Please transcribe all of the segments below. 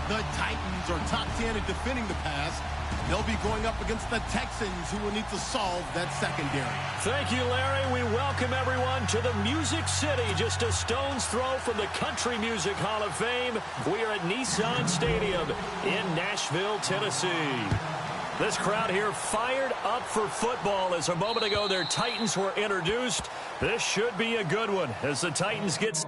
The Titans are top 10 at defending the pass. They'll be going up against the Texans, who will need to solve that secondary. Thank you, Larry. We welcome everyone to the Music City, just a stone's throw from the Country Music Hall of Fame. We are at Nissan Stadium in Nashville, Tennessee. This crowd here fired up for football as a moment ago their Titans were introduced. This should be a good one as the Titans get...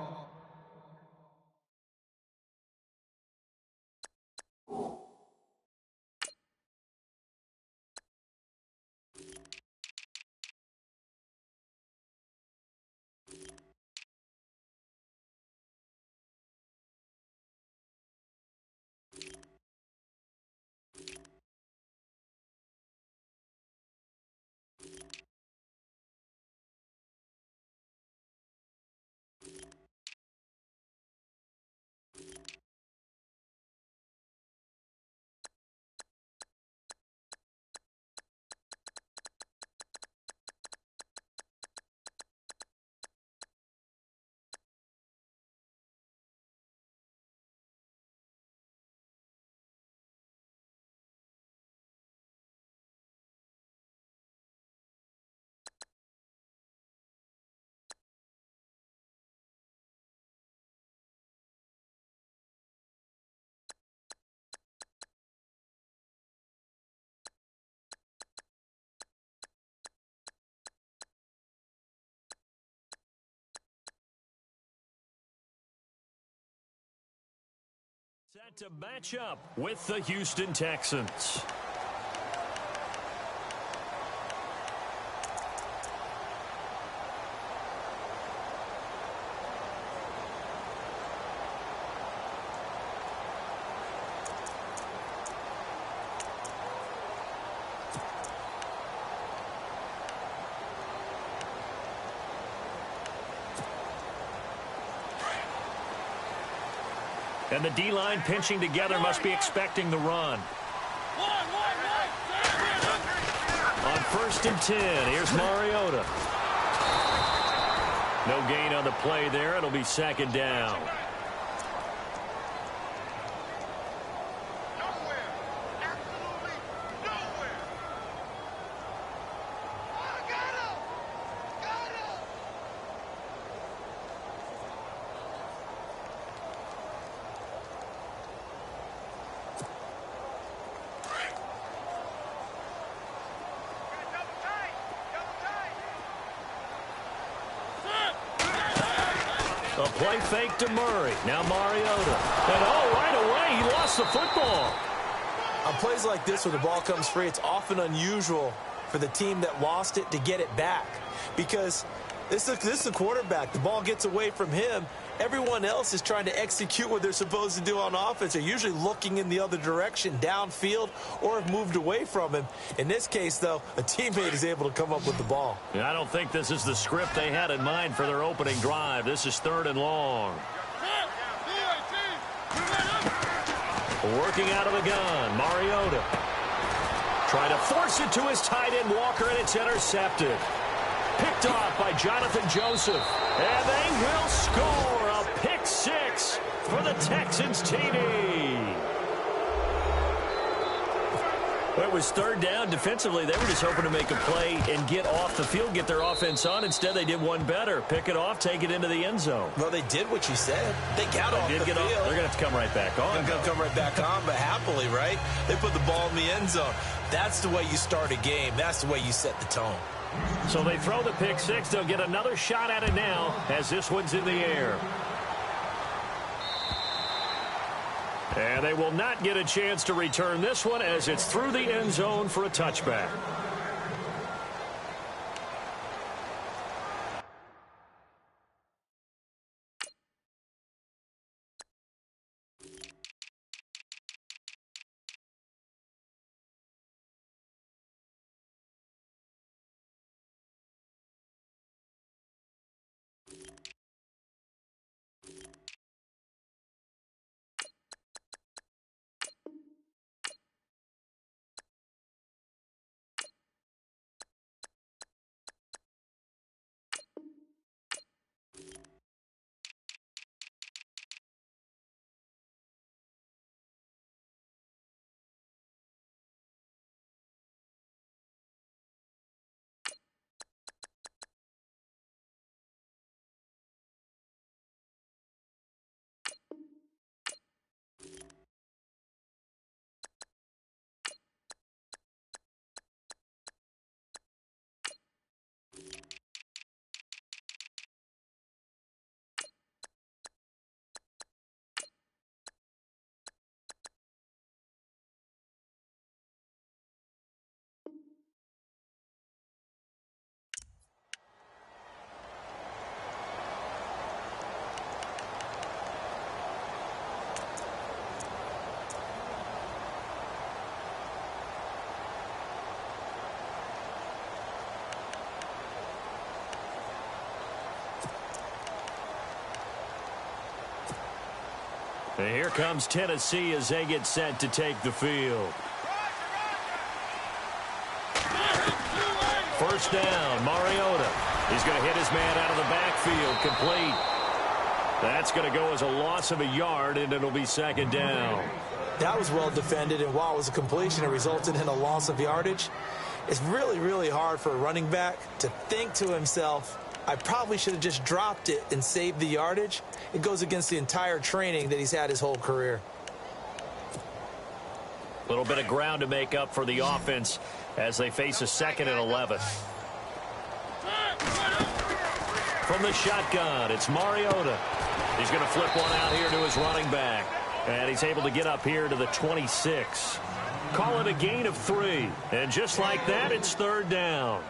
Set to match up with the Houston Texans. And the D-line pinching together must be expecting the run. On 1st and 10, here's Mariota. No gain on the play there. It'll be 2nd down. A play fake to Murray. Now Mariota. And right away, he lost the football. On plays like this where the ball comes free, it's often unusual for the team that lost it to get it back. Because this is the quarterback. The ball gets away from him. Everyone else is trying to execute what they're supposed to do on offense. They're usually looking in the other direction, downfield, or have moved away from him. In this case, though, a teammate is able to come up with the ball. Yeah, I don't think this is the script they had in mind for their opening drive. This is 3rd and long. Working out of the gun, Mariota. Trying to force it to his tight end, Walker, and it's intercepted. Picked off by Jonathan Joseph. And they will score a pick 6 for the Texans TD. Well, it was 3rd down. Defensively, they were just hoping to make a play and get off the field, get their offense on. Instead, they did one better. Pick it off, take it into the end zone. Well, they did what you said. They got off the field. They're going to have to come right back on. They're going to come right back on, but happily, right? They put the ball in the end zone. That's the way you start a game. That's the way you set the tone. So they throw the pick 6. They'll get another shot at it now as this one's in the air. And they will not get a chance to return this one as it's through the end zone for a touchback. And here comes Tennessee as they get set to take the field. First down, Mariota. He's going to hit his man out of the backfield, complete. That's going to go as a loss of a yard, and it'll be second down. That was well defended, and while it was a completion, it resulted in a loss of yardage. It's really, really hard for a running back to think to himself, I probably should have just dropped it and saved the yardage. It goes against the entire training that he's had his whole career. A little bit of ground to make up for the offense as they face a 2nd and 11. From the shotgun, it's Mariota. He's going to flip one out here to his running back. And he's able to get up here to the 26. Call it a gain of 3. And just like that, it's third down.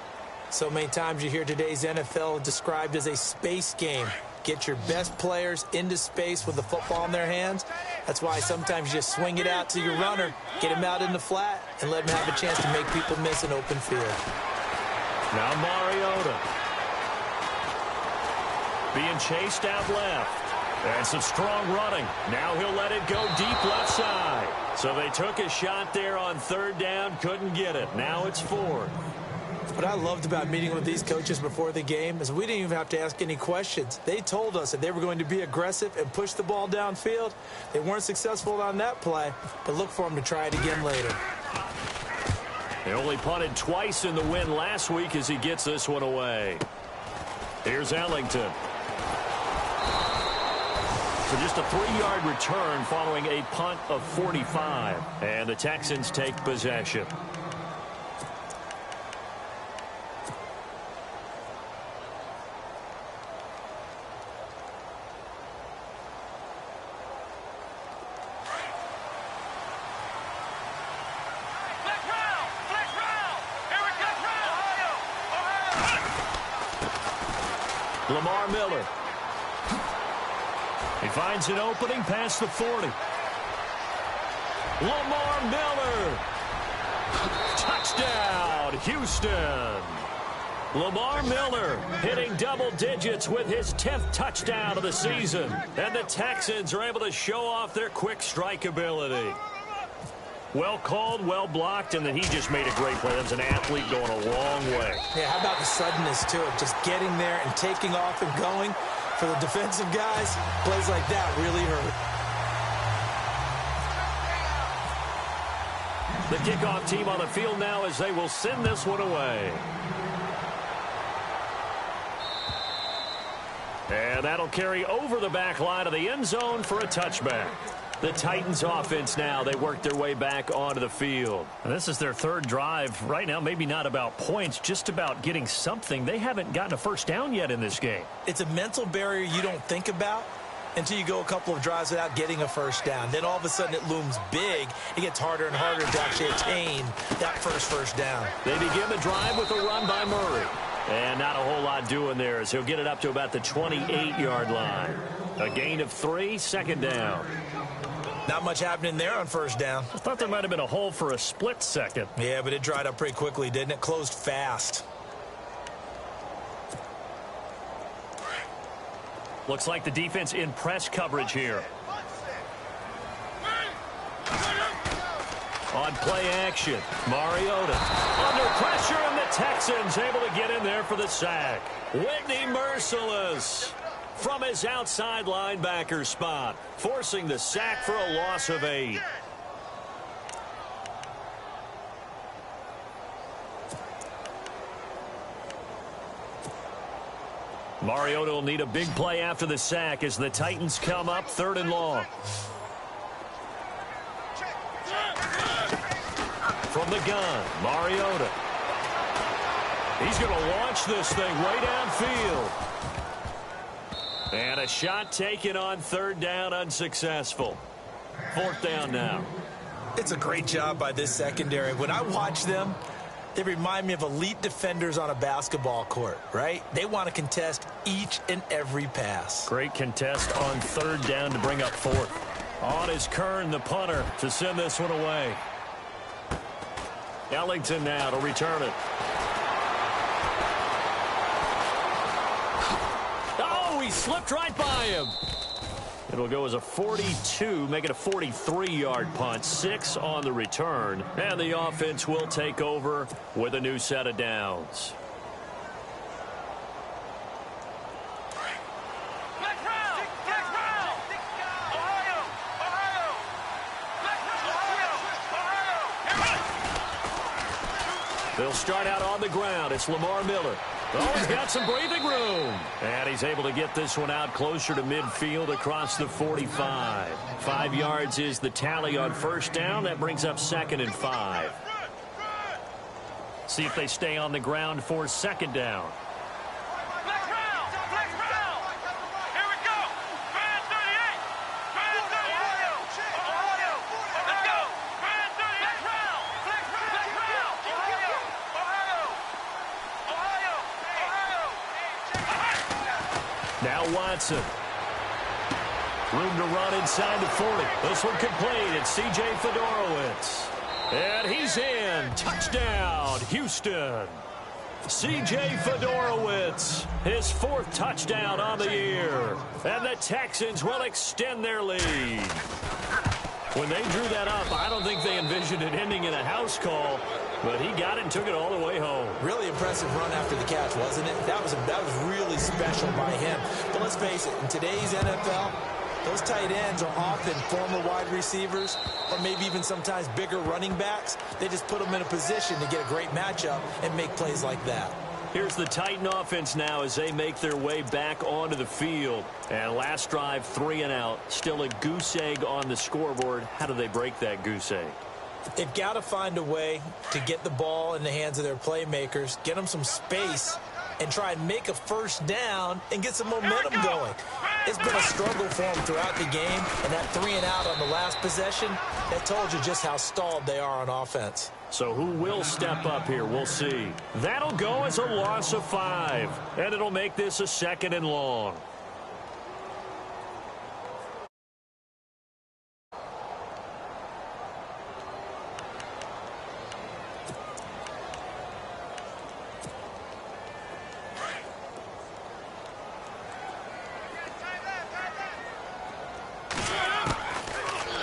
So many times you hear today's NFL described as a space game. Get your best players into space with the football in their hands. That's why sometimes you just swing it out to your runner, get him out in the flat, and let him have a chance to make people miss an open field. Now Mariota. Being chased out left. And some strong running. Now he'll let it go deep left side. So they took a shot there on third down, couldn't get it. Now it's 4th. What I loved about meeting with these coaches before the game is we didn't even have to ask any questions. They told us that they were going to be aggressive and push the ball downfield. They weren't successful on that play, but look for them to try it again later. They only punted twice in the win last week as he gets this one away. Here's Ellington. So just a 3-yard return following a punt of 45. And the Texans take possession. Lamar Miller. He finds an opening past the 40. Lamar Miller. Touchdown, Houston. Lamar Miller hitting double digits with his 10th touchdown of the season. And the Texans are able to show off their quick strike ability. Well called, well blocked, and then he just made a great play. That's an athlete going a long way. Yeah, how about the suddenness to it? Just getting there and taking off and going. For the defensive guys, plays like that really hurt. The kickoff team on the field now as they will send this one away. And that'll carry over the back line of the end zone for a touchback. The Titans offense now, they work their way back onto the field. And this is their 3rd drive. Right now, maybe not about points, just about getting something. They haven't gotten a first down yet in this game. It's a mental barrier you don't think about until you go a couple of drives without getting a first down. Then all of a sudden it looms big. It gets harder and harder to actually attain that first down. They begin the drive with a run by Murray. And not a whole lot doing there as he'll get it up to about the 28-yard line. A gain of 3, second down. Not much happening there on first down. I thought there might have been a hole for a split second. Yeah, but it dried up pretty quickly, didn't it? Closed fast. Looks like the defense in press coverage here. On play action, Mariota under pressure, and the Texans able to get in there for the sack. Whitney merciless from his outside linebacker spot, forcing the sack for a loss of 8. Mariota will need a big play after the sack as the Titans come up 3rd and long. From the gun, Mariota. He's going to launch this thing way downfield. And a shot taken on 3rd down, unsuccessful. 4th down now. It's a great job by this secondary. When I watch them, they remind me of elite defenders on a basketball court, right? They want to contest each and every pass. Great contest on 3rd down to bring up 4th. On is Kern, the punter, to send this one away. Ellington now to return it. Oh, he slipped right by him. It'll go as a 42, make it a 43-yard punt, 6 on the return. And the offense will take over with a new set of downs. They'll start out on the ground. It's Lamar Miller. Oh, he's got some breathing room. And he's able to get this one out closer to midfield across the 45. 5 yards is the tally on first down. That brings up 2nd and 5. See if they stay on the ground for 2nd down. Now Watson. Room to run inside the 40. This one complete. It's C.J. Fedorowicz. And he's in. Touchdown, Houston. C.J. Fedorowicz, his 4th touchdown on the year. And the Texans will extend their lead. When they drew that up, I don't think they envisioned it ending in a house call. But he got it and took it all the way home. Really impressive run after the catch, wasn't it? That was really special by him. But let's face it, in today's NFL, those tight ends are often former wide receivers or maybe even sometimes bigger running backs. They just put them in a position to get a great matchup and make plays like that. Here's the Titan offense now as they make their way back onto the field. And last drive, 3 and out. Still a goose egg on the scoreboard. How do they break that goose egg? They've got to find a way to get the ball in the hands of their playmakers, get them some space, and try and make a first down and get some momentum going. It's been a struggle for them throughout the game, and that 3 and out on the last possession, that told you just how stalled they are on offense. So who will step up here? We'll see. That'll go as a loss of 5, and it'll make this a 2nd and long.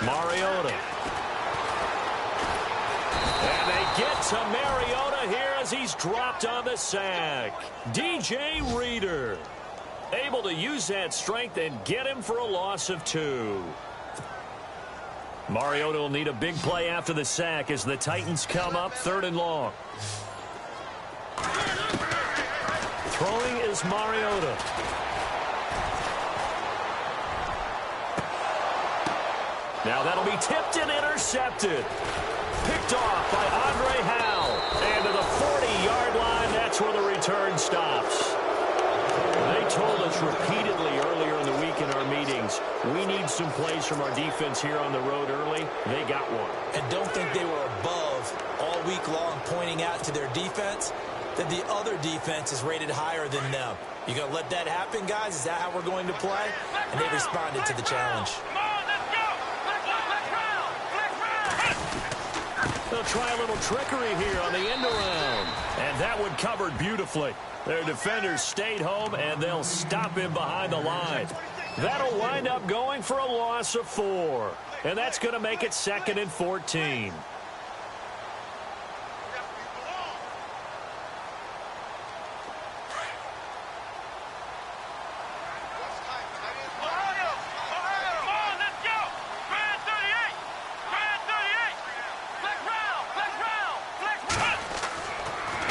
Mariota. And they get to Mariota here as he's dropped on the sack. DJ Reader able to use that strength and get him for a loss of 2. Mariota will need a big play after the sack as the Titans come up 3rd and long. Throwing is Mariota. Now that'll be tipped and intercepted. Picked off by Andre Howell. And to the 40-yard line, that's where the return stops. They told us repeatedly earlier in the week in our meetings, we need some plays from our defense here on the road early. They got one. And don't think they were above all week long pointing out to their defense that the other defense is rated higher than them. You going to let that happen, guys? Is that how we're going to play? And they responded to the challenge. They'll try a little trickery here on the end around. And that one covered beautifully. Their defenders stayed home, and they'll stop him behind the line. That'll wind up going for a loss of 4. And that's going to make it 2nd and 14.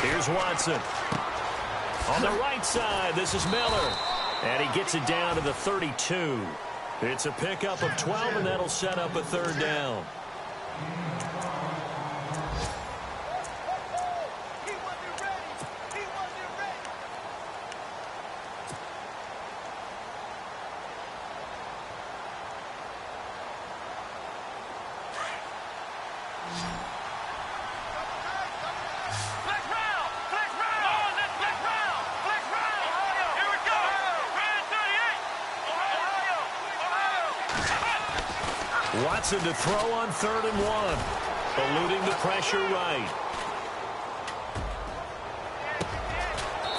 Here's Watson. On the right side, this is Miller. And he gets it down to the 32. It's a pickup of 12, and that'll set up a 3rd down. Watson to throw on 3rd and 1. Eluding the pressure right.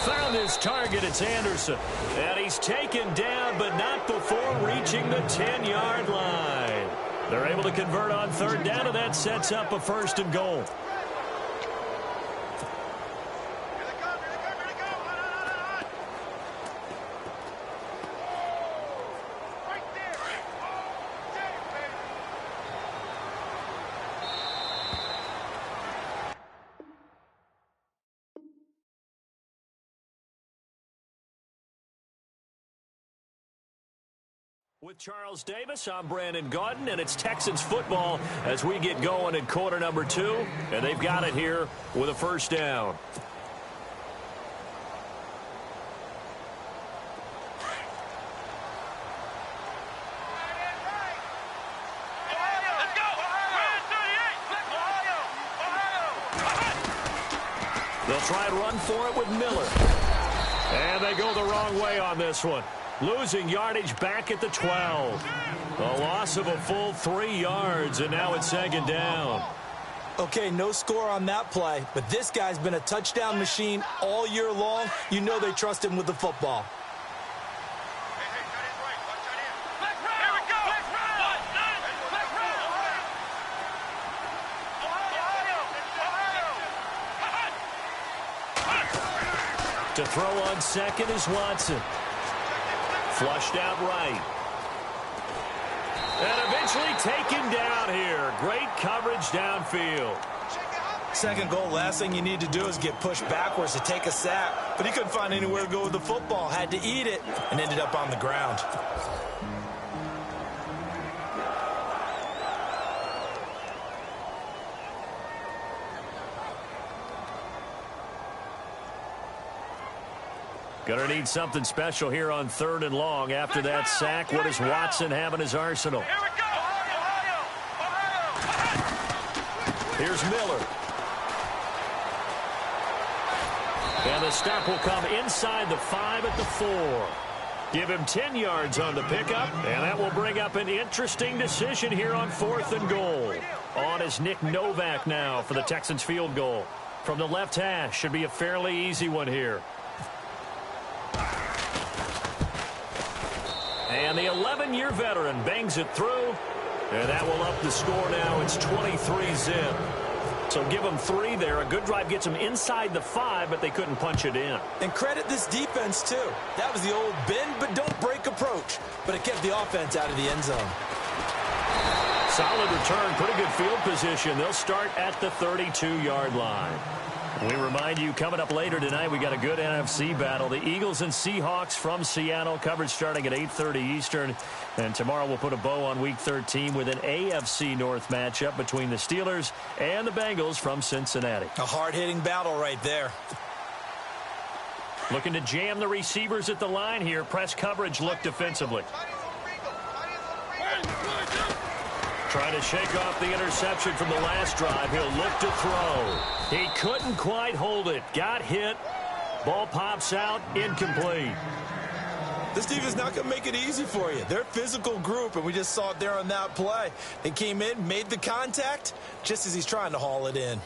found his target. It's Anderson. And he's taken down, but not before reaching the 10-yard line. They're able to convert on third down, and that sets up a first and goal. With Charles Davis, I'm Brandon Gaudin, and it's Texans football as we get going in quarter number 2, and they've got it here with a first down. They'll try and run for it with Miller. And they go the wrong way on this one. Losing yardage back at the 12. A loss of a full 3 yards, and now it's second down. Okay, no score on that play, but this guy's been a touchdown machine all year long. You know they trust him with the football. To throw on second is Watson. Flushed out right. And eventually taken down here. Great coverage downfield. Second goal, last thing you need to do is get pushed backwards to take a sack. But he couldn't find anywhere to go with the football. Had to eat it and ended up on the ground. Gonna need something special here on third and long. After that sack, what does Watson have in his arsenal? Here we go! Here's Miller. And the stop will come inside the 5 at the 4. Give him 10 yards on the pickup, and that will bring up an interesting decision here on 4th and goal. On is Nick Novak now for the Texans field goal. From the left hash, should be a fairly easy one here. And the 11-year veteran bangs it through, and that will up the score now. It's 23-zip. So give them 3 there. A good drive gets them inside the 5, but they couldn't punch it in. And credit this defense, too. That was the old bend but don't break approach, but it kept the offense out of the end zone. Solid return, pretty good field position. They'll start at the 32-yard line. We remind you, coming up later tonight, we got a good NFC battle. The Eagles and Seahawks from Seattle, coverage starting at 8:30 Eastern. And tomorrow we'll put a bow on Week 13 with an AFC North matchup between the Steelers and the Bengals from Cincinnati. A hard-hitting battle right there. Looking to jam the receivers at the line here. Press coverage look defensively. Trying to shake off the interception from the last drive. He'll look to throw. He couldn't quite hold it. Got hit. Ball pops out. Incomplete. This defense is not going to make it easy for you. They're a physical group, and we just saw it there on that play. They came in, made the contact, just as he's trying to haul it in.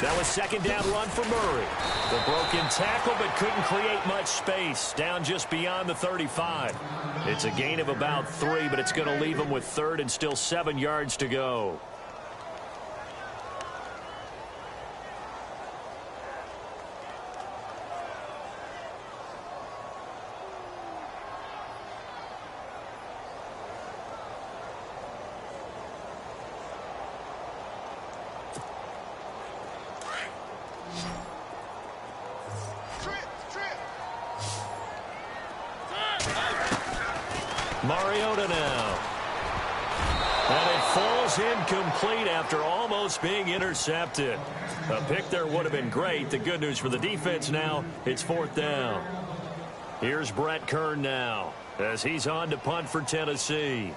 That was second down run for Murray. The broken tackle, but couldn't create much space. Down just beyond the 35. It's a gain of about 3, but it's going to leave him with third and still 7 yards to go. Mariota now. And it falls incomplete after almost being intercepted. A pick there would have been great. The good news for the defense now, it's 4th down. Here's Brett Kern now as he's on to punt for Tennessee.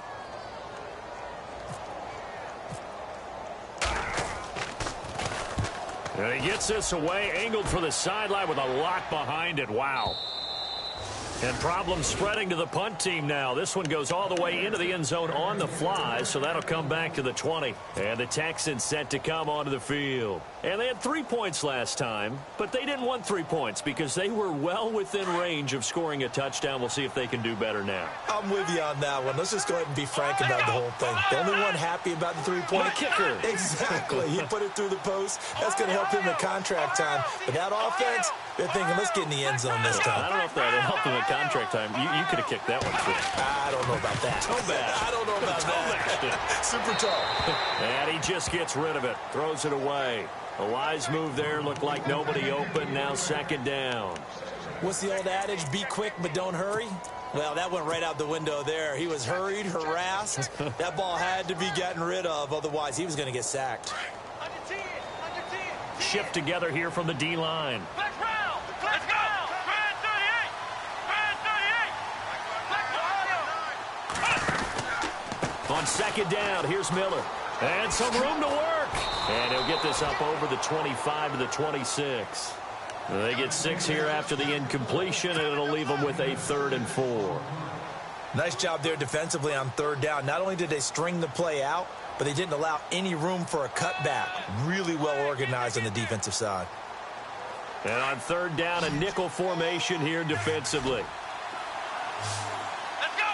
And he gets this away, angled for the sideline with a lot behind it. Wow. And problems spreading to the punt team now. This one goes all the way into the end zone on the fly, so that'll come back to the 20. And the Texans set to come onto the field. And they had 3 points last time, but they didn't want 3 points because they were well within range of scoring a touchdown. We'll see if they can do better now. I'm with you on that one. Let's just go ahead and be frank about the whole thing. The only one happy about the 3-point kicker. Exactly. He put it through the post. That's going to help him in contract time. But that offense, they're thinking, let's get in the end zone this time. I don't know if that helped him in contract time. You could have kicked that one through. I don't know about that. Toe bash. I don't know about that. Super toe. And he just gets rid of it. Throws it away. A wise move there. Looked like nobody open. Now second down. What's the old adage? Be quick, but don't hurry. Well, that went right out the window there. He was hurried, harassed. That ball had to be gotten rid of. Otherwise, he was going to get sacked. Shift together here from the D-line. Let's go! On second down, here's Miller. And some room to work. And he'll get this up over the 25 to the 26. They get 6 here after the incompletion, and it'll leave them with a 3rd and 4. Nice job there defensively on third down. Not only did they string the play out, but they didn't allow any room for a cutback. Really well organized on the defensive side. And on third down, a nickel formation here defensively. Let's go!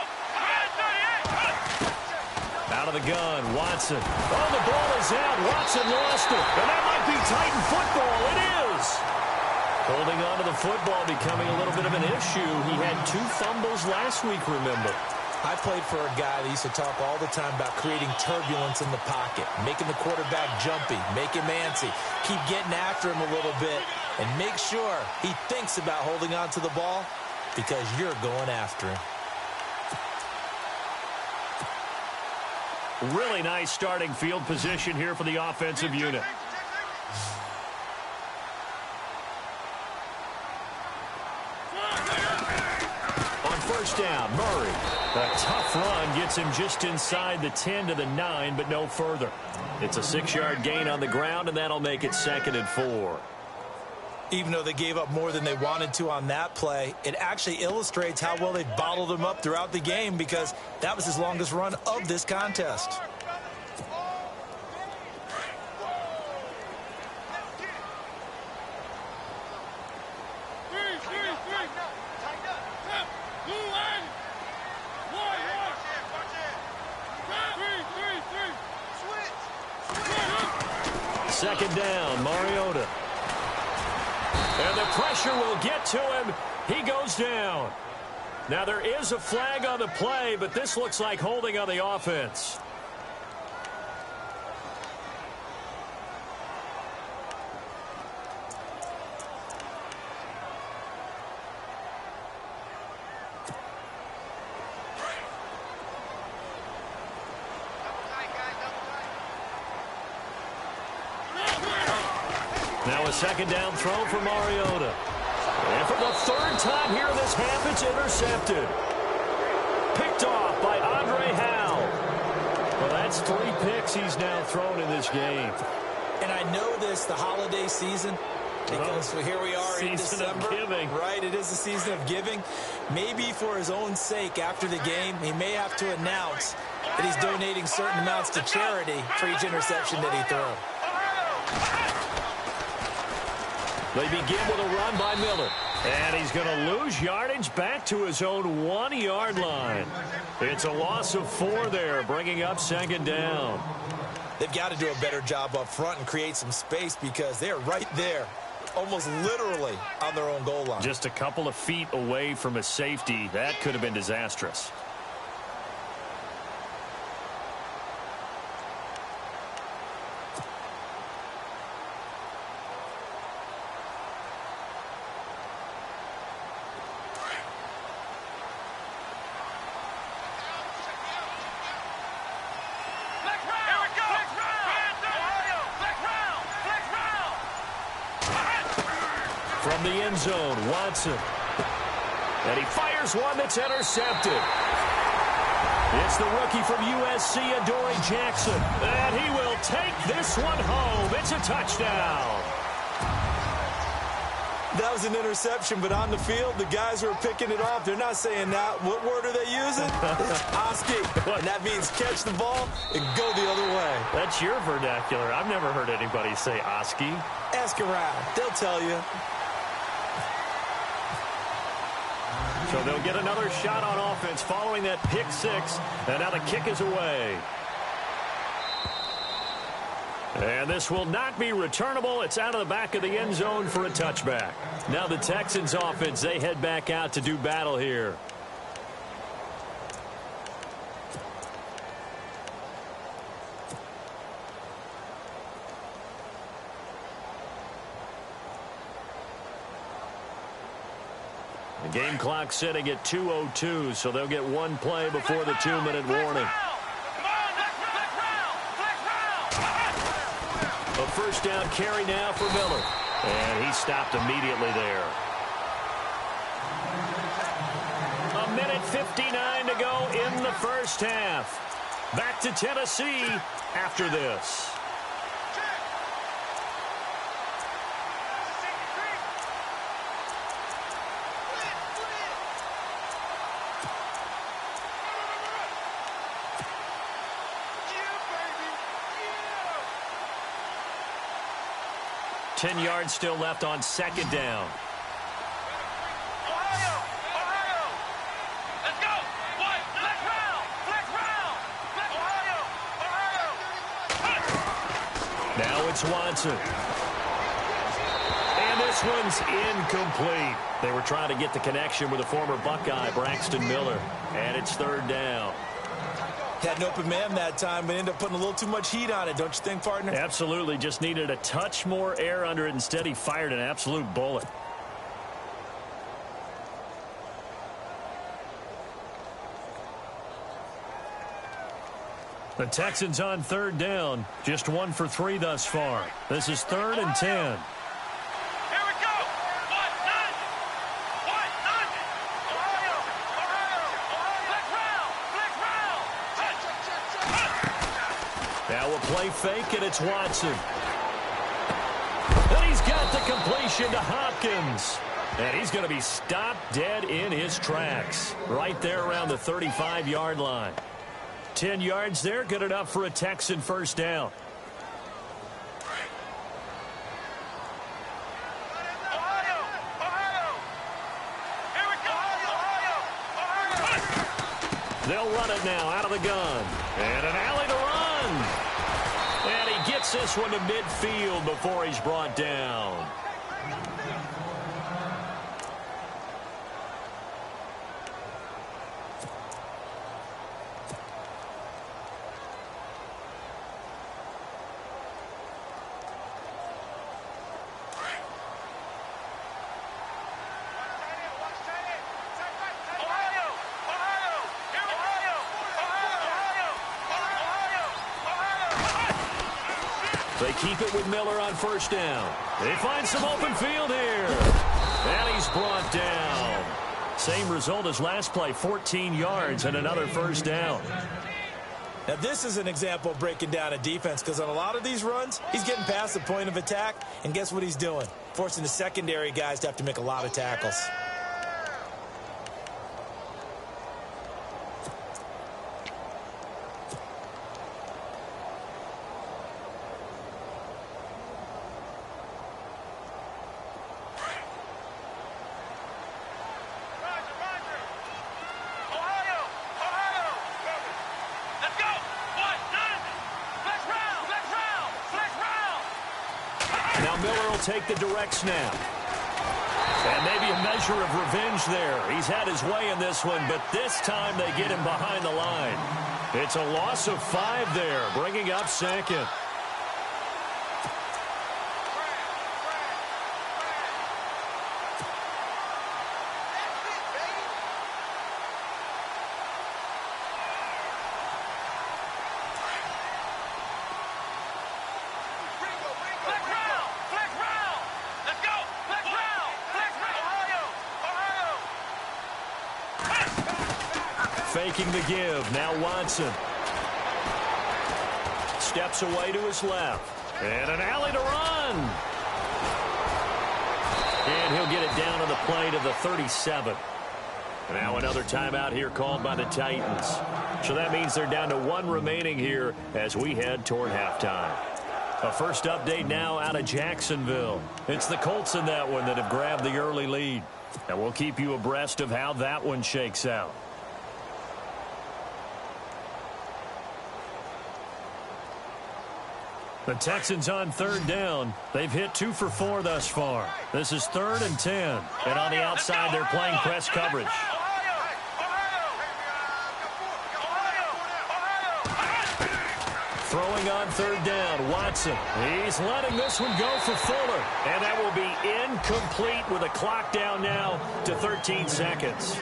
Out of the gun, Watson. Oh, the ball is out. Watson lost it. And that might be Titan football. It is. Holding on to the football becoming a little bit of an issue. He had 2 fumbles last week, remember. I played for a guy that used to talk all the time about creating turbulence in the pocket, making the quarterback jumpy, make him antsy, keep getting after him a little bit, and make sure he thinks about holding on to the ball because you're going after him. Really nice starting field position here for the offensive unit. On first down, Murray. A tough run gets him just inside the 10 to the 9, but no further. It's a 6-yard gain on the ground, and that'll make it 2nd and 4. Even though they gave up more than they wanted to on that play, it actually illustrates how well they bottled him up throughout the game because that was his longest run of this contest. Second down, Mariota. And the pressure will get to him. He goes down. Now there is a flag on the play, but this looks like holding on the offense. Now a second down throw for Mariota. And for the 3rd time here in this half, it's intercepted. Picked off by Andre Howell. Well, that's 3 picks he's now thrown in this game. And I know this, the holiday season, because here we are in December. Season of giving. Right, it is the season of giving. Maybe for his own sake after the game, he may have to announce that he's donating certain amounts to charity for each interception that he throws. They begin with a run by Miller. And he's going to lose yardage back to his own 1-yard line. It's a loss of 4 there, bringing up second down. They've got to do a better job up front and create some space because they're right there, almost literally on their own goal line. Just a couple of feet away from a safety. That could have been disastrous. From the end zone, Watson. And he fires one that's intercepted. It's the rookie from USC, Adoree Jackson. And he will take this one home. It's a touchdown. That was an interception, but on the field, the guys who are picking it off, they're not saying that. What word are they using? It's Oski, and that means catch the ball and go the other way. That's your vernacular. I've never heard anybody say Oski. Ask around. They'll tell you. So they'll get another shot on offense following that pick six, and now the kick is away. And this will not be returnable. It's out of the back of the end zone for a touchback. Now the Texans offense, they head back out to do battle here. The game clock sitting at 2:02, so they'll get one play before the 2-minute warning. A first down carry now for Miller. And he stopped immediately there. 1:59 to go in the first half. Back to Tennessee after this. Ten yards still left on second down. Let's go. Flex round. Now it's Watson. And this one's incomplete. They were trying to get the connection with the former Buckeye, Braxton Miller. And it's third down. Had an open man that time, but ended up putting a little too much heat on it, don't you think, partner? Absolutely. Just needed a touch more air under it. Instead, he fired an absolute bullet. The Texans on third down. Just 1 for 3 thus far. This is 3rd and 10. Now a play fake, and it's Watson. And he's got the completion to Hopkins. And he's going to be stopped dead in his tracks. Right there around the 35-yard line. 10 yards there, good enough for a Texan first down. They'll run it now out of the gun. And an alley to run. And he gets this one to midfield before he's brought down. They keep it with Miller on first down. They find some open field here. And he's brought down. Same result as last play, 14 yards and another first down. Now, this is an example of breaking down a defense, because on a lot of these runs, he's getting past the point of attack, and guess what he's doing? Forcing the secondary guys to have to make a lot of tackles. Now Miller will take the direct snap. And maybe a measure of revenge there. He's had his way in this one, but this time they get him behind the line. It's a loss of 5 there, bringing up second. Faking the give. Now Watson. Steps away to his left. And an alley to run. And he'll get it down on the play to the 37. Now another timeout here called by the Titans. So that means they're down to 1 remaining here as we head toward halftime. A first update now out of Jacksonville. It's the Colts in that one that have grabbed the early lead. And we'll keep you abreast of how that one shakes out. The Texans on 3rd down. They've hit 2 for 4 thus far. This is 3rd and 10. And on the outside, they're playing press coverage. Throwing on 3rd down, Watson. He's letting this one go for Fuller. And that will be incomplete with a clock down now to 13 seconds.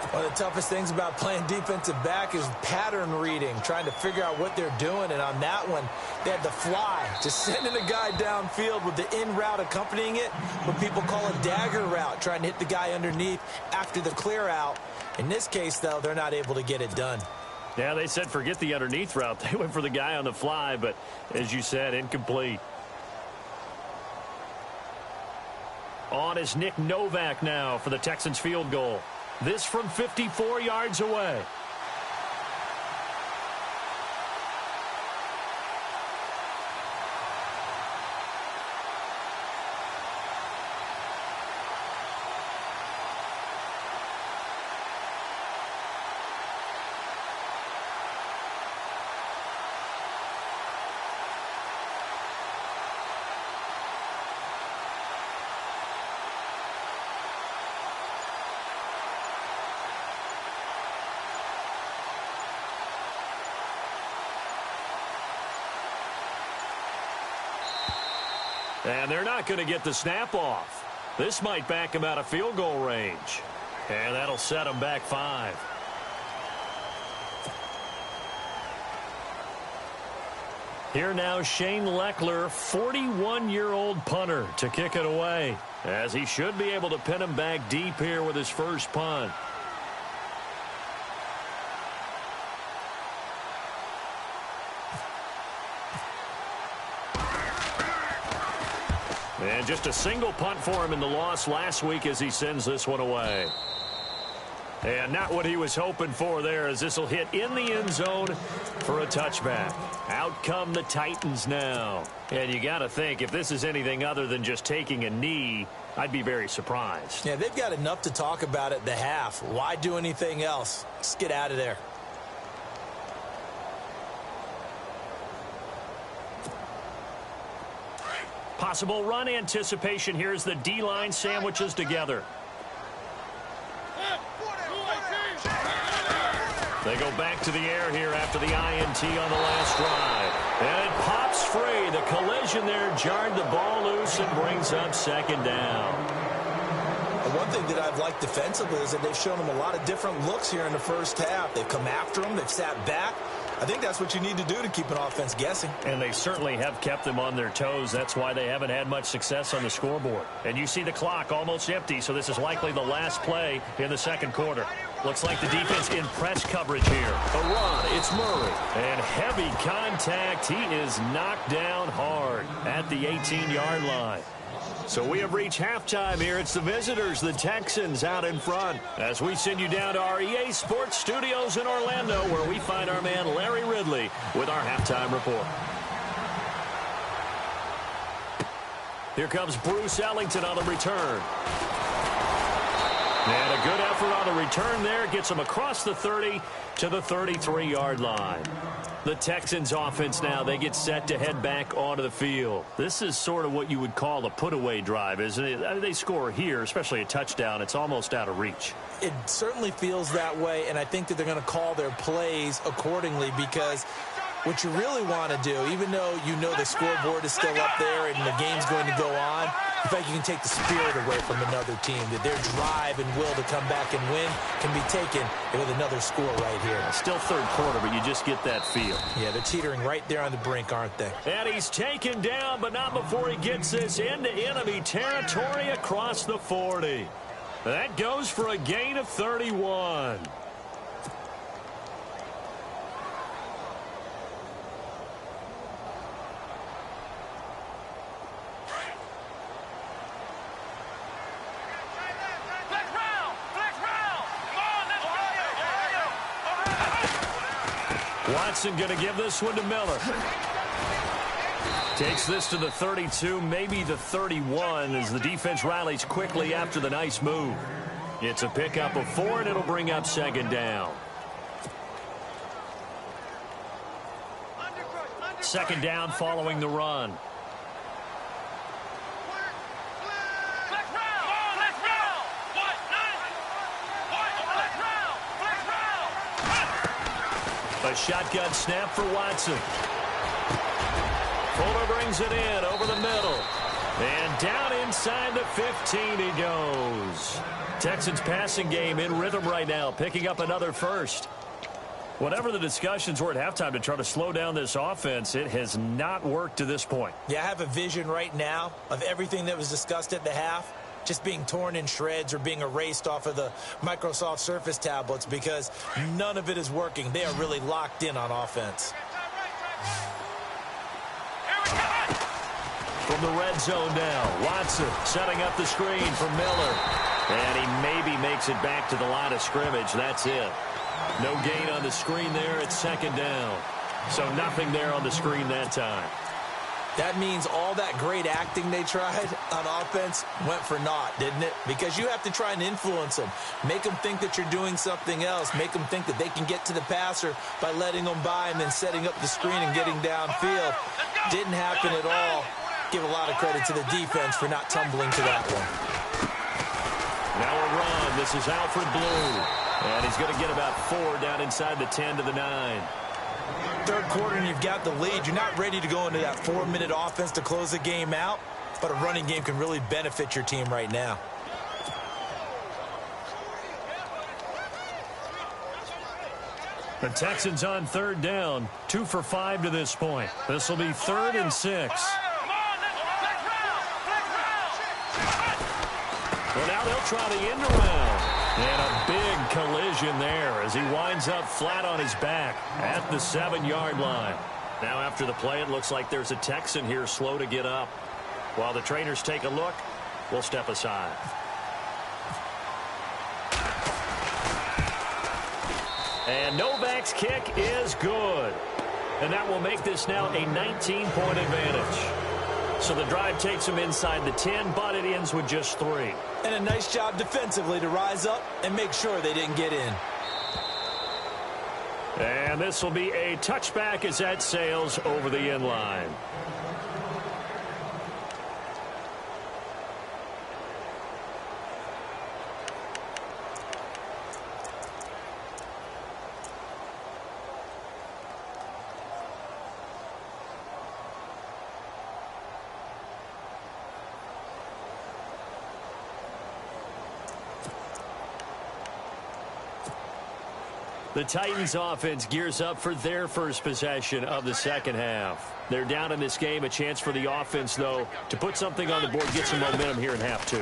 One of the toughest things about playing defensive back is pattern reading, trying to figure out what they're doing. And on that one, they had the fly, just sending a guy downfield with the in route accompanying it, what people call a dagger route, trying to hit the guy underneath after the clear out. In this case, though, they're not able to get it done. Yeah, they said forget the underneath route. They went for the guy on the fly, but as you said, incomplete. On is Nick Novak now for the Texans field goal. This from 54 yards away. And they're not going to get the snap off. This might back him out of field goal range. And that'll set him back 5. Here now, Shane Leckler, 41-year-old punter, to kick it away, as he should be able to pin him back deep here with his first punt. And just a single punt for him in the loss last week as he sends this one away. And not what he was hoping for there, as this will hit in the end zone for a touchback. Out come the Titans now. And you got to think, if this is anything other than just taking a knee, I'd be very surprised. Yeah, they've got enough to talk about at the half. Why do anything else? Just get out of there. Possible run anticipation. Here's the D-line sandwiches together. They go back to the air here after the INT on the last drive. And it pops free. The collision there jarred the ball loose and brings up 2nd down. And one thing that I've liked defensively is that they've shown them a lot of different looks here in the first half. They've come after them. They've sat back. I think that's what you need to do to keep an offense guessing. And they certainly have kept them on their toes. That's why they haven't had much success on the scoreboard. And you see the clock almost empty, so this is likely the last play in the 2nd quarter. Looks like the defense in press coverage here. A run, it's Murray. And heavy contact. He is knocked down hard at the 18-yard line. So we have reached halftime here. It's the visitors, the Texans, out in front. As we send you down to our EA Sports Studios in Orlando, where we find our man Larry Ridley with our halftime report. Here comes Bruce Ellington on the return. And a good effort on the return there. Gets him across the 30 to the 33-yard line. The Texans offense now, they get set to head back onto the field. This is sort of what you would call a put-away drive, isn't it? I mean, they score here, especially a touchdown. It's almost out of reach. It certainly feels that way, and I think that they're going to call their plays accordingly, because what you really want to do, even though you know the scoreboard is still up there and the game's going to go on, in fact, you can take the spirit away from another team, that their drive and will to come back and win can be taken with another score right here. Still 3rd quarter, but you just get that feel. Yeah, they're teetering right there on the brink, aren't they? And he's taken down, but not before he gets this into enemy territory across the 40. That goes for a gain of 31. Watson going to give this one to Miller. Takes this to the 32, maybe the 31, as the defense rallies quickly after the nice move. It's a pickup of 4, and it'll bring up second down. Second down following the run. A shotgun snap for Watson. Fuller brings it in over the middle. And down inside the 15 he goes. Texans passing game in rhythm right now, picking up another first. Whatever the discussions were at halftime to try to slow down this offense, it has not worked to this point. Yeah, I have a vision right now of everything that was discussed at the half just being torn in shreds or being erased off of the Microsoft Surface tablets because none of it is working. They are really locked in on offense. From the red zone now, Watson setting up the screen for Miller. And he maybe makes it back to the line of scrimmage. That's it. No gain on the screen there. It's second down. So nothing there on the screen that time. That means all that great acting they tried on offense went for naught, didn't it? Because you have to try and influence them. Make them think that you're doing something else. Make them think that they can get to the passer by letting them by and then setting up the screen and getting downfield. Didn't happen at all. Give a lot of credit to the defense for not tumbling to that one. Now a run. This is Alfred Blue. And he's going to get about 4 down inside the 10 to the 9. Third quarter and you've got the lead. You're not ready to go into that 4-minute offense to close the game out, but a running game can really benefit your team right now. The Texans on third down, 2 for 5 to this point. This will be 3rd and 6. Well, now they'll try the end around. And a big collision there as he winds up flat on his back at the 7-yard line. Now after the play, it looks like there's a Texan here slow to get up. While the trainers take a look, we'll step aside. And Novak's kick is good. And that will make this now a 19-point advantage. So the drive takes him inside the 10, but it ends with just 3. And a nice job defensively to rise up and make sure they didn't get in. And this will be a touchback as that sails over the end line. The Titans offense gears up for their first possession of the second half. They're down in this game. A chance for the offense, though, to put something on the board, get some momentum here in half 2.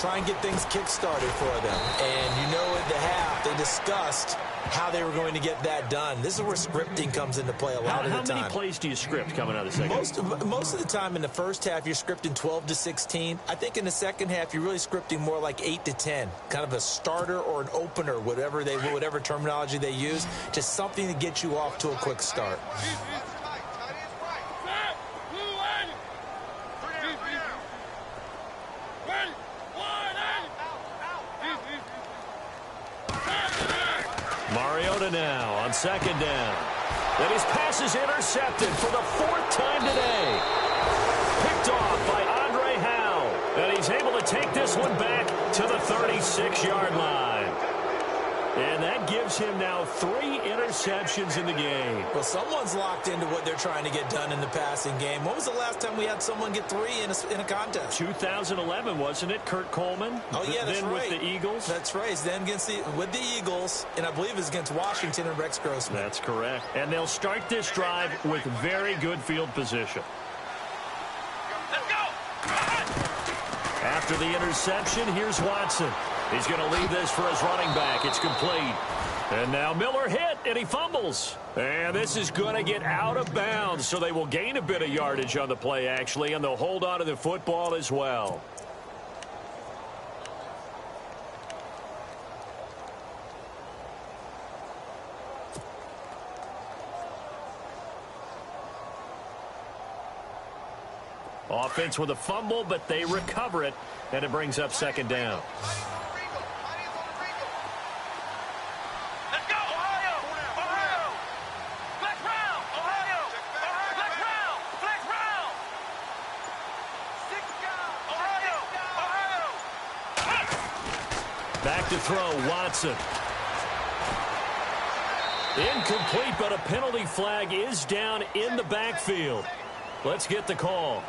Try and get things kick-started for them. And you know at the half, they discussed how they were going to get that done. This is where scripting comes into play a lot of the time. How many plays do you script coming out of the second half? Most of the time in the first half, you're scripting 12 to 16. I think in the second half, you're really scripting more like 8 to 10. Kind of a starter or an opener, whatever terminology they use. Just something to get you off to a quick start. Mariota now on second down. And his pass is intercepted for the 4th time today. Picked off by Andre Howe. And he's able to take this one back to the 36-yard line. And that gives him now 3 interceptions in the game. Well, someone's locked into what they're trying to get done in the passing game. When was the last time we had someone get 3 in a contest? 2011, wasn't it? Kurt Coleman? Oh, yeah, that's then right. with the Eagles? That's right. Then with the Eagles, and I believe it was against Washington and Rex Grossman. That's correct. And they'll start this drive with very good field position. Let's go! After the interception, here's Watson. He's going to leave this for his running back. It's complete. And now Miller hit, and he fumbles. And this is going to get out of bounds, so they will gain a bit of yardage on the play, actually, and they'll hold on to the football as well. Offense with a fumble, but they recover it, and it brings up second down. Let's go, Ohio! Ohio! Flex round! Ohio! Flex round! Flex round! Ohio! Ohio! Back to throw, Watson. Incomplete, but a penalty flag is down in the backfield. Let's get the call.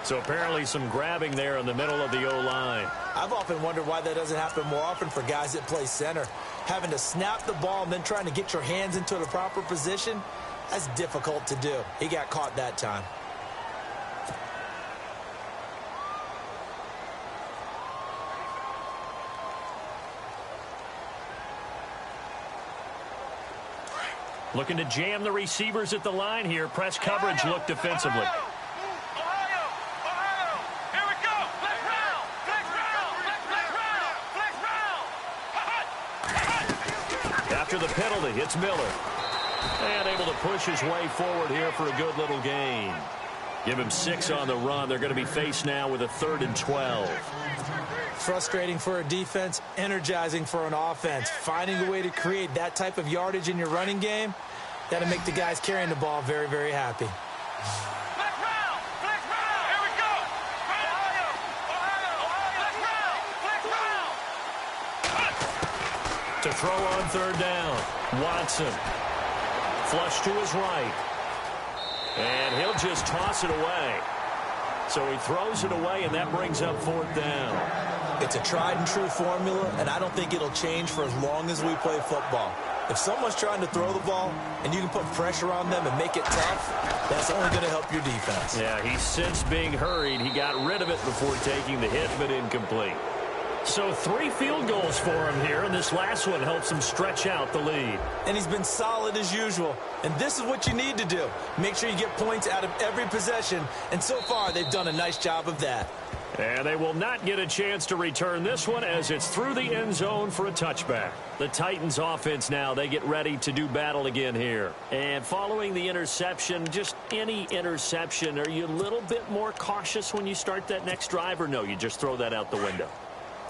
So apparently some grabbing there in the middle of the O-line. I've often wondered why that doesn't happen more often for guys that play center. Having to snap the ball and then trying to get your hands into the proper position, that's difficult to do. He got caught that time. Looking to jam the receivers at the line here. Press coverage look defensively. Ohio! Ohio! Here we go! Flex round! Flex round! Flex round! After the penalty, it's Miller. And able to push his way forward here for a good little gain. Give him 6 on the run. They're going to be faced now with a 3rd and 12. Frustrating for a defense, energizing for an offense. Finding a way to create that type of yardage in your running game, that'll make the guys carrying the ball very, very happy. Flex round! Flex round! Here we go! Ohio! Ohio! Ohio! Flex round! Flex round! To throw on 3rd down, Watson. Flush to his right. And he'll just toss it away. So he throws it away, and that brings up 4th down. It's a tried-and-true formula, and I don't think it'll change for as long as we play football. If someone's trying to throw the ball and you can put pressure on them and make it tough, that's only going to help your defense. Yeah, he's since being hurried. He got rid of it before taking the hit, but incomplete. So 3 field goals for him here, and this last one helps him stretch out the lead. And he's been solid as usual. And this is what you need to do. Make sure you get points out of every possession. And so far, they've done a nice job of that. And they will not get a chance to return this one as it's through the end zone for a touchback. The Titans offense now, they get ready to do battle again here. And following the interception, just any interception, are you a little bit more cautious when you start that next drive, or no, you just throw that out the window?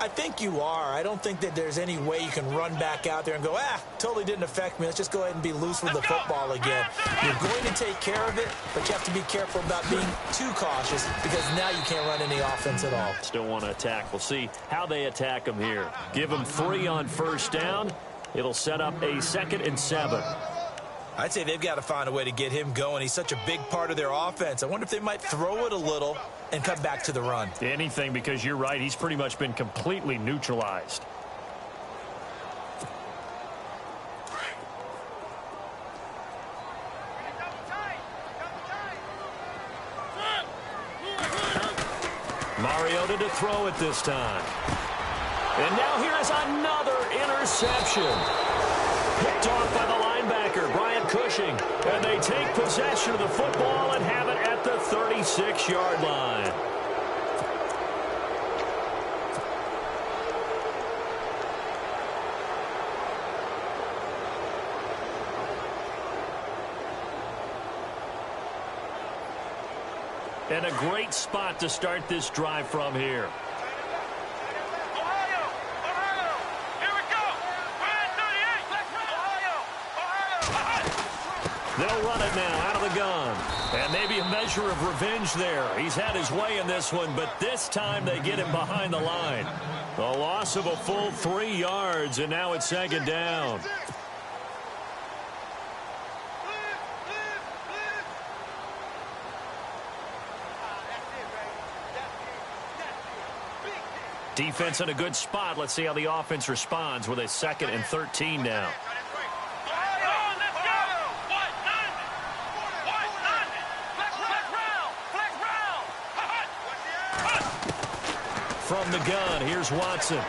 I think you are. I don't think that there's any way you can run back out there and go, totally didn't affect me. Let's just go ahead and be loose with the football again. You're going to take care of it, but you have to be careful about being too cautious because now you can't run any offense at all. Still want to attack. We'll see how they attack him here. Give him 3 on 1st down. It'll set up a 2nd and 7. I'd say they've got to find a way to get him going. He's such a big part of their offense. I wonder if they might throw it a little and come back to the run. Anything, because you're right. He's pretty much been completely neutralized. Mariota to throw it this time. And now here is another interception. Picked off by the linebacker, Brian Cushing. And they take possession of the football and have it at the 36-yard line. And a great spot to start this drive from here. Ohio! Ohio! Here we go! Ryan 38! Ohio! Ohio! They'll run it now out of the gun. And maybe a measure of revenge there. He's had his way in this one, but this time they get him behind the line. A loss of a full 3 yards, and now it's 2nd down. Defense in a good spot. Let's see how the offense responds with a 2nd and 13 now. From the gun, here's Watson.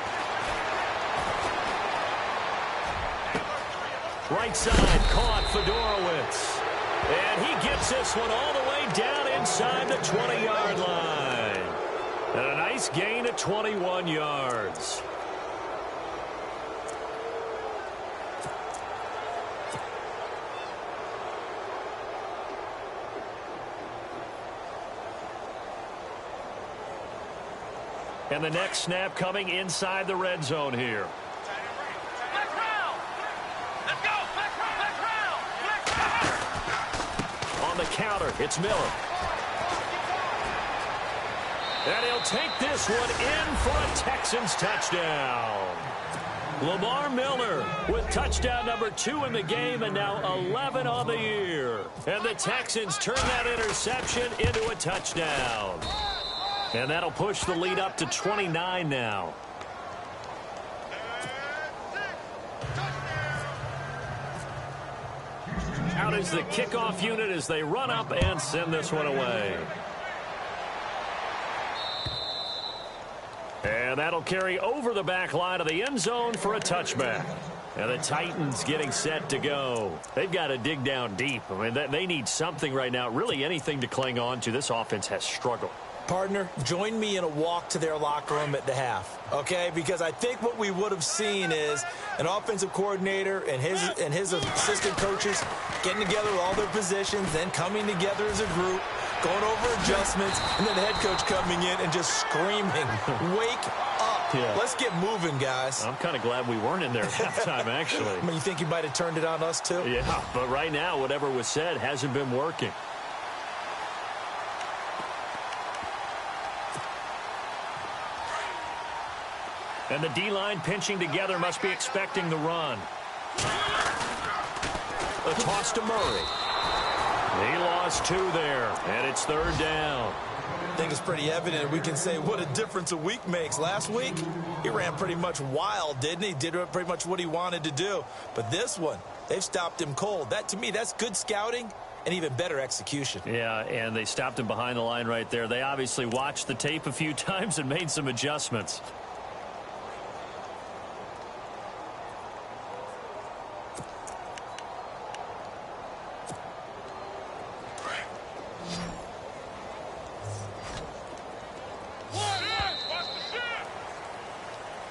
Right side, caught Fedorowicz. And he gets this one all the way down inside the 20-yard line. And a nice gain of 21 yards. And the next snap coming inside the red zone here. Flex round. Let's go. Flex round. Flex round. On the counter, it's Miller. And he'll take this one in for a Texans touchdown. Lamar Miller with touchdown number 2 in the game and now 11 on the year. And the Texans turn that interception into a touchdown. And that'll push the lead up to 29 now. Out is the kickoff unit as they run up and send this one away. And that'll carry over the back line of the end zone for a touchback. And the Titans getting set to go. They've got to dig down deep. I mean, they need something right now, really anything to cling on to. This offense has struggled. Partner, join me in a walk to their locker room at the half, okay? Because I think what we would have seen is an offensive coordinator and his assistant coaches getting together with all their positions, then coming together as a group, going over adjustments, and then the head coach coming in and just screaming, wake up. Yeah. Let's get moving, guys. I'm kind of glad we weren't in there at halftime, actually. I mean, you think you might have turned it on us, too? Yeah, but right now, whatever was said hasn't been working. And the D-line pinching together must be expecting the run. A toss to Murray. He lost 2 there, and it's 3rd down. I think it's pretty evident. We can say what a difference a week makes. Last week, he ran pretty much wild, didn't he? Did pretty much what he wanted to do. But this one, they've stopped him cold. That, to me, that's good scouting and even better execution. Yeah, and they stopped him behind the line right there. They obviously watched the tape a few times and made some adjustments.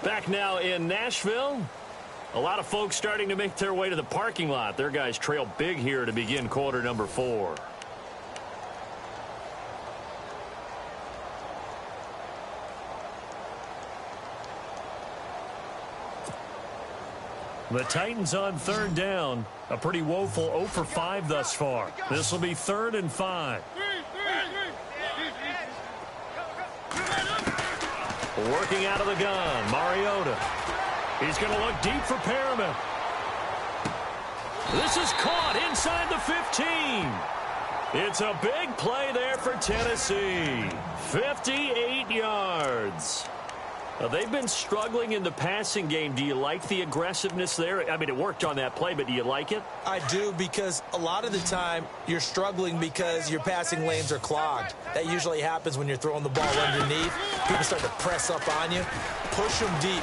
Back now in Nashville. A lot of folks starting to make their way to the parking lot. Their guys trail big here to begin quarter number 4. The Titans on 3rd down. A pretty woeful 0 for 5 thus far. This will be 3rd and 5. Working out of the gun, Mariota. He's going to look deep for Perriman. This is caught inside the 15. It's a big play there for Tennessee. 58 yards. They've been struggling in the passing game. Do you like the aggressiveness there? I mean, it worked on that play, but do you like it? I do, because a lot of the time you're struggling because your passing lanes are clogged. That usually happens when you're throwing the ball underneath. People start to press up on you. Push them deep.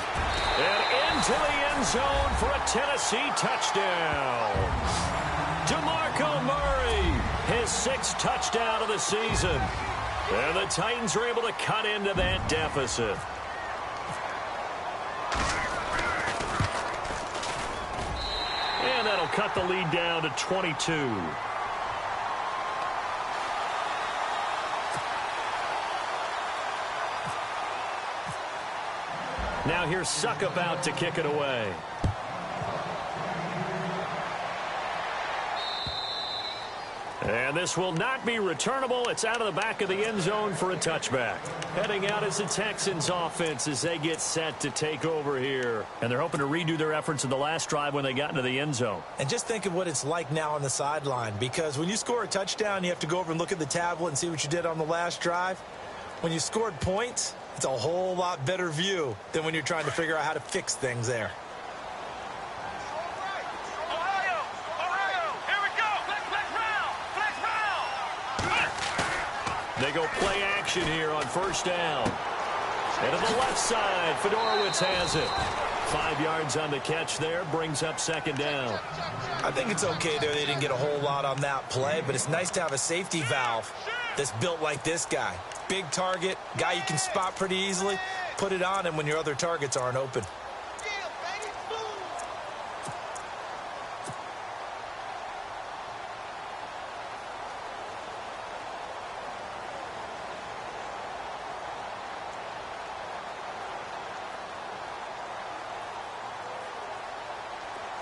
And into the end zone for a Tennessee touchdown. DeMarco Murray, his 6th touchdown of the season. And the Titans are able to cut into that deficit. And that'll cut the lead down to 22. Now here's Suckup out to kick it away. And this will not be returnable. It's out of the back of the end zone for a touchback. Heading out is the Texans offense as they get set to take over here. And they're hoping to redo their efforts in the last drive when they got into the end zone. And just think of what it's like now on the sideline, because when you score a touchdown, you have to go over and look at the tablet and see what you did on the last drive. When you scored points, it's a whole lot better view than when you're trying to figure out how to fix things there. They go play action here on 1st down. And to the left side, Fedorowicz has it. 5 yards on the catch there, brings up 2nd down. I think it's okay there. They didn't get a whole lot on that play, but it's nice to have a safety valve that's built like this guy. Big target, guy you can spot pretty easily. Put it on him when your other targets aren't open.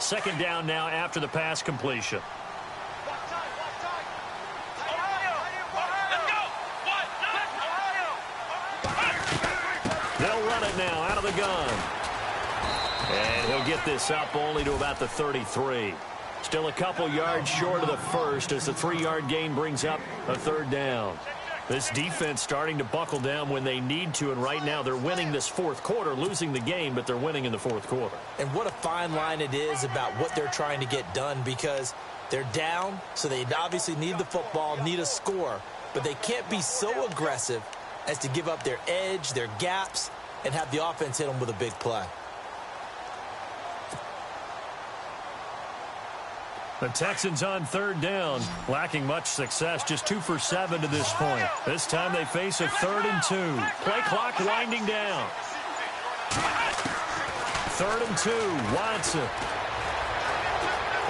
Second down now after the pass completion. They'll run it now out of the gun. And he'll get this up only to about the 33. Still a couple yards short of the first as the 3-yard gain brings up a third down. This defense starting to buckle down when they need to, and right now they're winning this fourth quarter, losing the game, but they're winning in the fourth quarter. And what a fine line it is about what they're trying to get done, because they're down, so they obviously need the football, need a score, but they can't be so aggressive as to give up their edge, their gaps, and have the offense hit them with a big play. The Texans on third down, lacking much success, just 2 for 7 to this point. This time they face a 3rd and 2. Play clock winding down. 3rd and 2, Watson.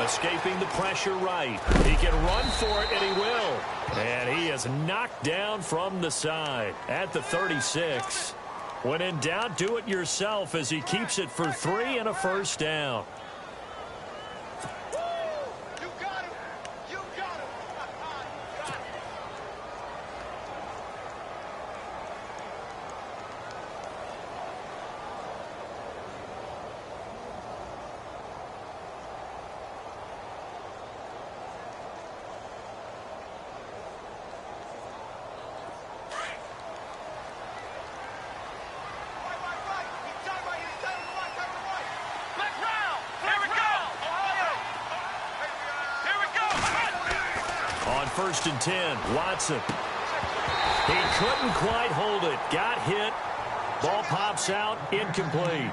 Escaping the pressure right. He can run for it, and he will. And he is knocked down from the side at the 36. When in doubt, do it yourself as he keeps it for 3 and a first down. First and 10, Watson. He couldn't quite hold it. Got hit. Ball pops out, incomplete.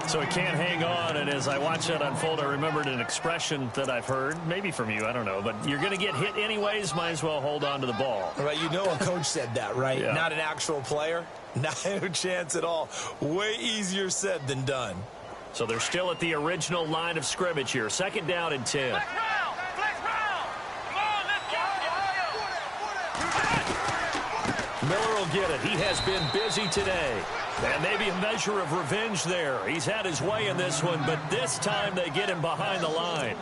So he can't hang on, and as I watch that unfold, I remembered an expression that I've heard, maybe from you, I don't know, but you're going to get hit anyways, might as well hold on to the ball. Right, you know a coach said that, right? Yeah. Not an actual player. Not a chance at all. Way easier said than done. So they're still at the original line of scrimmage here. Second down and 10. Miller will get it. He has been busy today. And maybe a measure of revenge there. He's had his way in this one, but this time they get him behind the line.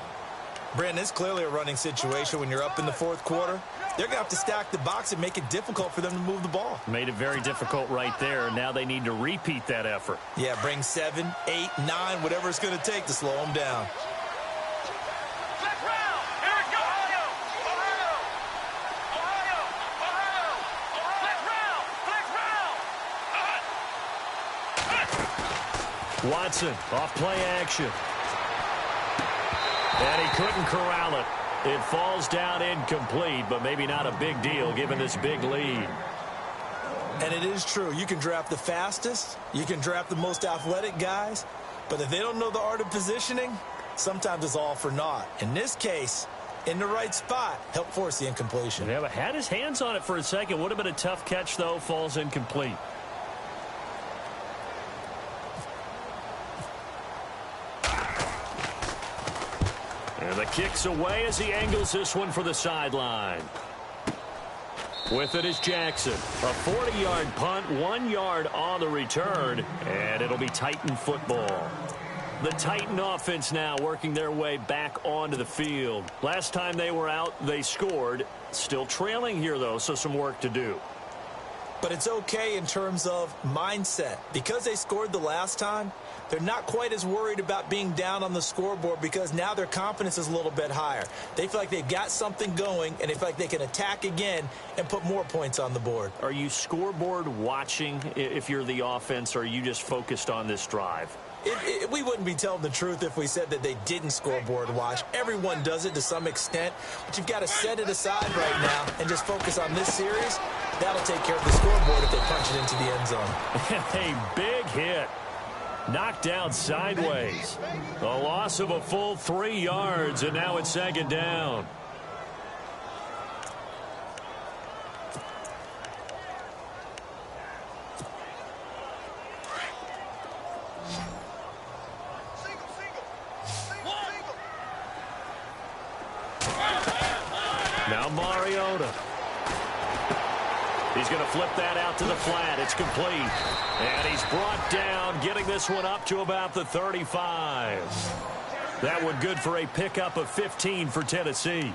Brandon, it's clearly a running situation when you're up in the fourth quarter. They're going to have to stack the box and make it difficult for them to move the ball. Made it very difficult right there. Now they need to repeat that effort. Yeah, bring 7, 8, 9, whatever it's going to take to slow them down. Watson off play action. And he couldn't corral it. It falls down incomplete, but maybe not a big deal given this big lead. And it is true. You can draft the fastest. You can draft the most athletic guys. But if they don't know the art of positioning, sometimes it's all for naught. In this case, in the right spot, help force the incompletion. Yeah, but had his hands on it for a second. Would have been a tough catch, though. Falls incomplete. And the kick's away as he angles this one for the sideline. With it is Jackson. A 40-yard punt, 1 yard on the return, and it'll be Titan football. The Titan offense now working their way back onto the field. Last time they were out, they scored. Still trailing here, though, so some work to do. But it's okay in terms of mindset. Because they scored the last time, they're not quite as worried about being down on the scoreboard because now their confidence is a little bit higher. They feel like they've got something going, and they feel like they can attack again and put more points on the board. Are you scoreboard watching if you're the offense, or are you just focused on this drive? We wouldn't be telling the truth if we said that they didn't scoreboard watch. Everyone does it to some extent, but you've got to set it aside right now and just focus on this series. That'll take care of the scoreboard if they punch it into the end zone. A big hit. Knocked down sideways. A loss of a full 3 yards, and now it's second down. Now Mariota. He's going to flip that out to the flat. It's complete. And he's brought down, getting this one up to about the 35. That one good for a pickup of 15 for Tennessee.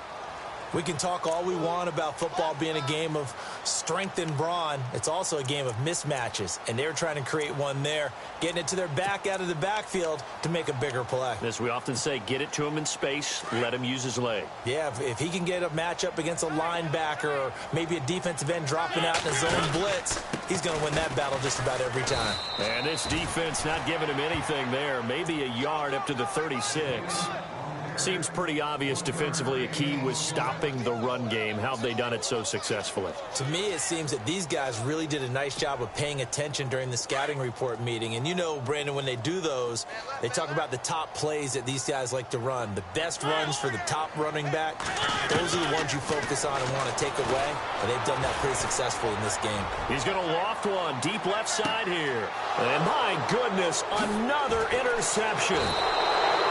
We can talk all we want about football being a game of strength and brawn. It's also a game of mismatches, and they're trying to create one there, getting it to their back out of the backfield to make a bigger play. As we often say, get it to him in space, let him use his leg. Yeah, if he can get a matchup against a linebacker or maybe a defensive end dropping out in a zone blitz, he's going to win that battle just about every time. And this defense not giving him anything there, maybe a yard up to the 36. Seems pretty obvious defensively a key was stopping the run game. How have they done it so successfully? To me, it seems that these guys really did a nice job of paying attention during the scouting report meeting. And you know, Brandon, when they do those, they talk about the top plays that these guys like to run. The best runs for the top running back, those are the ones you focus on and want to take away. And they've done that pretty successfully in this game. He's going to loft one deep left side here. And my goodness, another interception.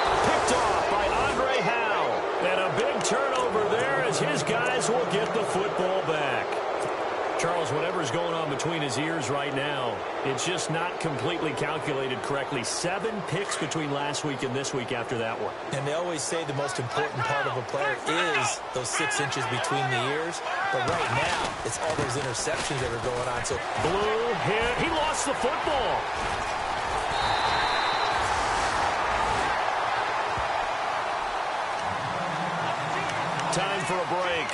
Picked off by Andre Howe. And a big turnover there as his guys will get the football back. Charles, whatever's going on between his ears right now, it's just not completely calculated correctly. 7 picks between last week and this week after that one. And they always say the most important part of a player is those 6 inches between the ears. But right now, it's all those interceptions that are going on. So blue hit. He lost the football. Time for a break.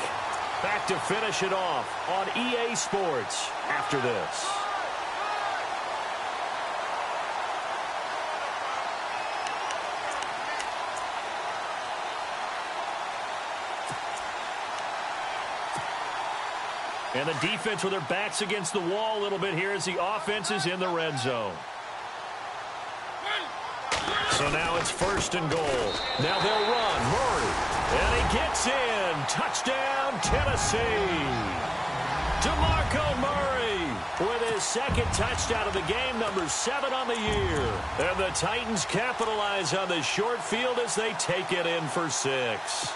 Back to finish it off on EA Sports after this. And the defense with their backs against the wall a little bit here as the offense is in the red zone. So now it's 1st and goal. Now they'll run. Murray. And he gets in. Touchdown, Tennessee. DeMarco Murray with his 2nd touchdown of the game, number 7 on the year. And the Titans capitalize on the short field as they take it in for 6.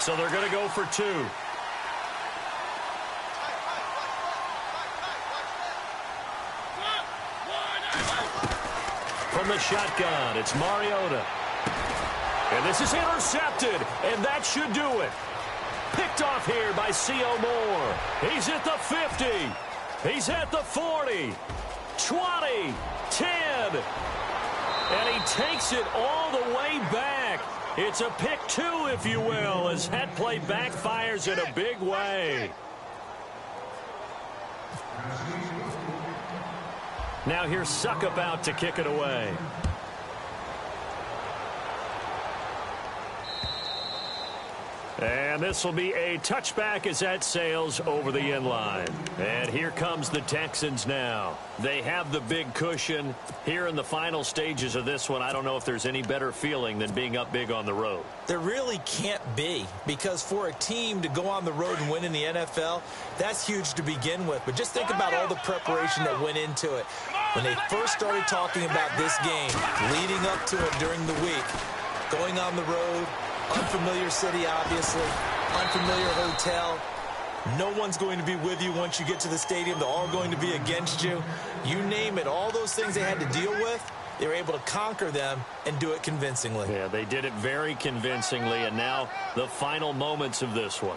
So they're going to go for 2. From the shotgun, it's Mariota. And this is intercepted, and that should do it. Picked off here by C.O. Moore. He's at the 50. He's at the 40. 20. 10. And he takes it all the way back. It's a pick 2, if you will, as that play backfires in a big way. Now here's Suckup out to kick it away. And this will be a touchback as that sails over the end line. And here comes the Texans now. They have the big cushion. Here in the final stages of this one, I don't know if there's any better feeling than being up big on the road. There really can't be, because for a team to go on the road and win in the NFL, that's huge to begin with. But just think about all the preparation that went into it. When they first started talking about this game, leading up to it during the week, going on the road, unfamiliar city, obviously, unfamiliar hotel. No one's going to be with you once you get to the stadium. They're all going to be against you. You name it, all those things they had to deal with, they were able to conquer them and do it convincingly. Yeah, they did it very convincingly, and now the final moments of this one.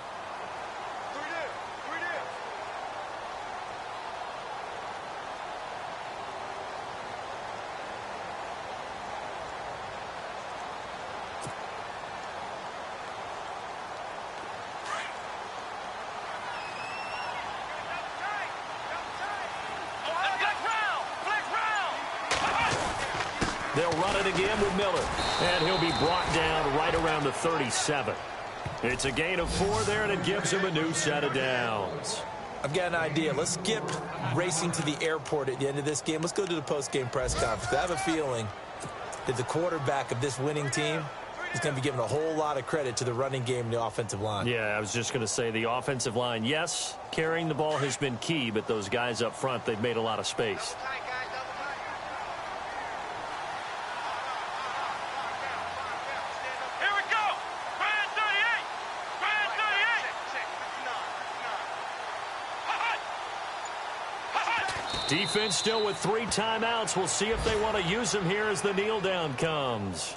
They'll run it again with Miller. And he'll be brought down right around the 37. It's a gain of 4 there, and it gives him a new set of downs. I've got an idea. Let's skip racing to the airport at the end of this game. Let's go to the post-game press conference. I have a feeling that the quarterback of this winning team is going to be giving a whole lot of credit to the running game and the offensive line. Yeah, I was just going to say the offensive line, yes, carrying the ball has been key, but those guys up front, they've made a lot of space. Defense still with 3 timeouts. We'll see if they want to use them here as the kneel down comes.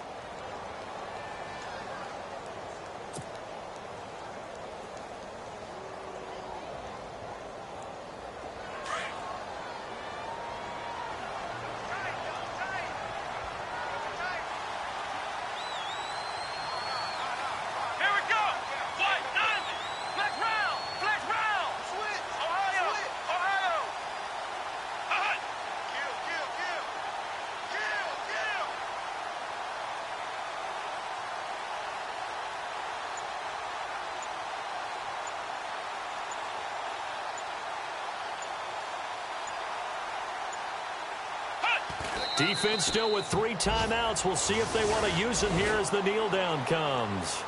Defense still with 3 timeouts. We'll see if they want to use them here as the kneel down comes.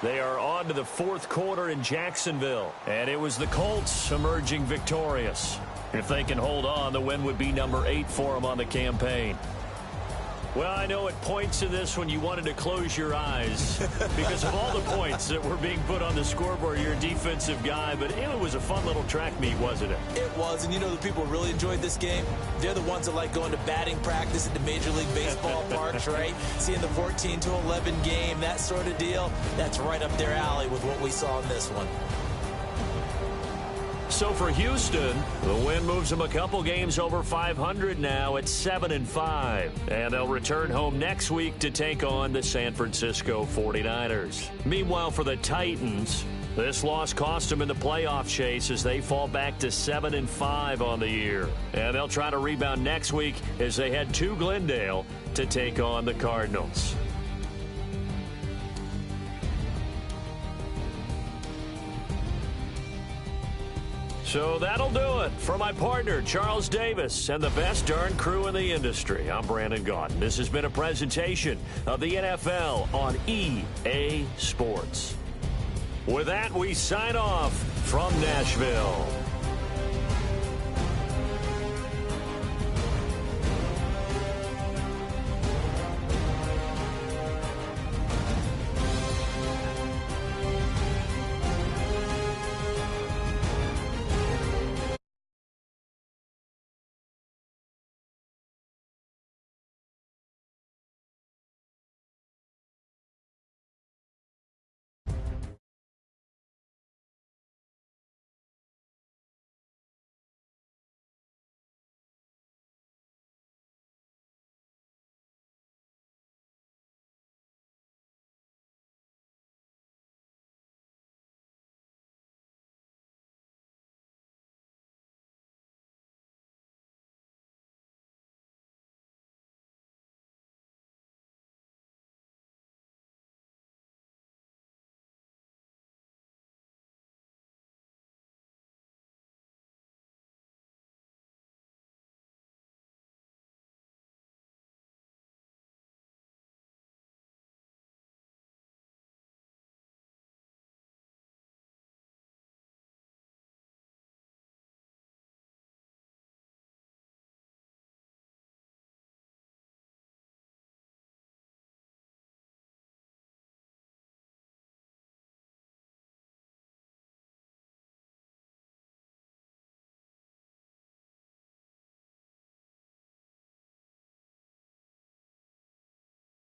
They are on to the 4th quarter in Jacksonville, and it was the Colts emerging victorious. If they can hold on, the win would be number 8 for them on the campaign. Well, I know at points in this when you wanted to close your eyes because of all the points that were being put on the scoreboard. You're a defensive guy, but it was a fun little track meet, wasn't it? It was, and you know the people who really enjoyed this game? They're the ones that like going to batting practice at the Major League Baseball parks, right? Seeing the 14-11 game, that sort of deal, that's right up their alley with what we saw in this one. So for Houston, the win moves them a couple games over 500 now at 7-5. And they'll return home next week to take on the San Francisco 49ers. Meanwhile, for the Titans, this loss cost them in the playoff chase as they fall back to 7-5 on the year. And they'll try to rebound next week as they head to Glendale to take on the Cardinals. So that'll do it. For my partner, Charles Davis, and the best darn crew in the industry, I'm Brandon Gaudin. This has been a presentation of the NFL on EA Sports. With that, we sign off from Nashville.